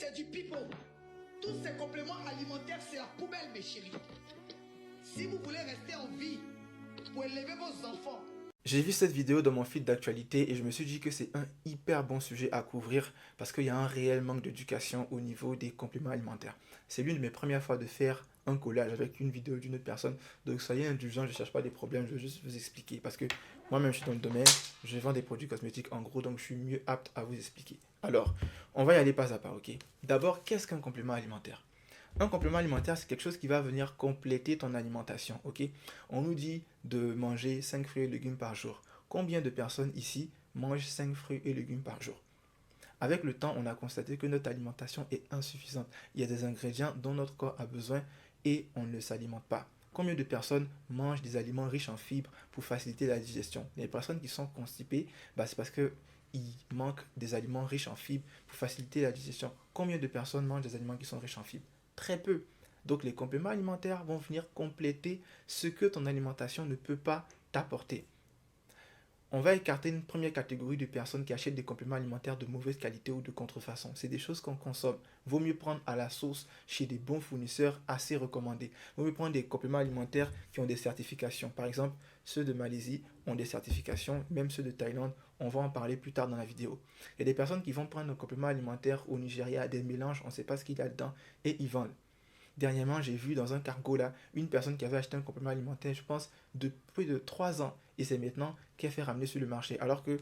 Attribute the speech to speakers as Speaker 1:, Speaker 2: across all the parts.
Speaker 1: c'est du pipeau. Tous ces compléments alimentaires, c'est la poubelle, mes chéris. Si vous voulez rester en vie, pour élever vos enfants.
Speaker 2: J'ai vu cette vidéo dans mon fil d'actualité et je me suis dit que c'est un hyper bon sujet à couvrir parce qu'il y a un réel manque d'éducation au niveau des compléments alimentaires. C'est l'une de mes premières fois de faire un collage avec une vidéo d'une autre personne. Donc soyez indulgents, je ne cherche pas des problèmes, je veux juste vous expliquer parce que moi-même je suis dans le domaine, je vends des produits cosmétiques en gros, donc je suis mieux apte à vous expliquer. Alors, on va y aller pas à pas, ok? D'abord, qu'est-ce qu'un complément alimentaire? Un complément alimentaire, c'est quelque chose qui va venir compléter ton alimentation, ok? On nous dit de manger 5 fruits et légumes par jour. Combien de personnes ici mangent 5 fruits et légumes par jour? Avec le temps, on a constaté que notre alimentation est insuffisante. Il y a des ingrédients dont notre corps a besoin et on ne s'alimente pas. Combien de personnes mangent des aliments riches en fibres pour faciliter la digestion? Les personnes qui sont constipées, c'est parce qu'ils manquent des aliments riches en fibres pour faciliter la digestion. Combien de personnes mangent des aliments qui sont riches en fibres? Très peu. Donc les compléments alimentaires vont venir compléter ce que ton alimentation ne peut pas t'apporter. On va écarter une première catégorie de personnes qui achètent des compléments alimentaires de mauvaise qualité ou de contrefaçon. C'est des choses qu'on consomme. Vaut mieux prendre à la source chez des bons fournisseurs assez recommandés. Vaut mieux prendre des compléments alimentaires qui ont des certifications. Par exemple, ceux de Malaisie ont des certifications, même ceux de Thaïlande. On va en parler plus tard dans la vidéo. Il y a des personnes qui vont prendre un complément alimentaire au Nigeria, des mélanges, on ne sait pas ce qu'il y a dedans, et ils vendent. Dernièrement, j'ai vu dans un cargo là, une personne qui avait acheté un complément alimentaire, je pense, de plus de 3 ans. Et c'est maintenant qu'elle fait ramener sur le marché. Alors que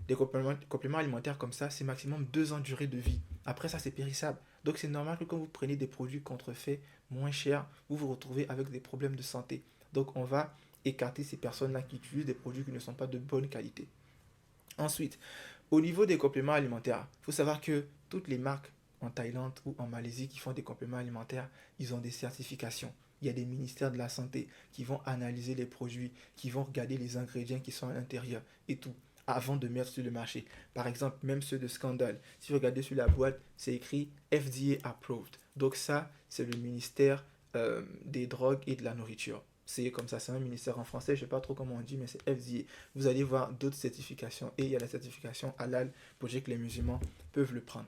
Speaker 2: des compléments alimentaires comme ça, c'est maximum 2 ans de durée de vie. Après ça, c'est périssable. Donc c'est normal que quand vous prenez des produits contrefaits moins chers, vous vous retrouvez avec des problèmes de santé. Donc on va écarter ces personnes-là qui utilisent des produits qui ne sont pas de bonne qualité. Ensuite, au niveau des compléments alimentaires, il faut savoir que toutes les marques en Thaïlande ou en Malaisie qui font des compléments alimentaires, ils ont des certifications. Il y a des ministères de la santé qui vont analyser les produits, qui vont regarder les ingrédients qui sont à l'intérieur et tout, avant de mettre sur le marché. Par exemple, même ceux de Scandale, si vous regardez sur la boîte, c'est écrit FDA Approved. Donc ça, c'est le ministère des drogues et de la nourriture. C'est comme ça, c'est un ministère en français, je ne sais pas trop comment on dit, mais c'est FDA. Vous allez voir d'autres certifications et il y a la certification halal pour dire que les musulmans peuvent le prendre.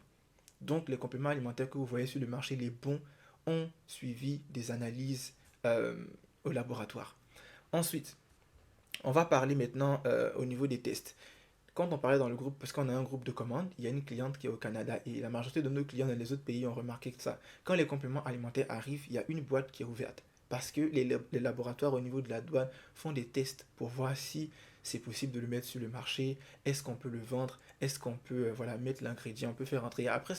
Speaker 2: Donc les compléments alimentaires que vous voyez sur le marché, les bons, ont suivi des analyses au laboratoire. Ensuite, on va parler maintenant au niveau des tests. Quand on parlait dans le groupe, parce qu'on a un groupe de commandes, il y a une cliente qui est au Canada et la majorité de nos clients dans les autres pays ont remarqué que ça. Quand les compléments alimentaires arrivent, il y a une boîte qui est ouverte parce que les laboratoires au niveau de la douane font des tests pour voir si c'est possible de le mettre sur le marché, est-ce qu'on peut le vendre, est-ce qu'on peut mettre l'ingrédient, on peut faire rentrer. Après,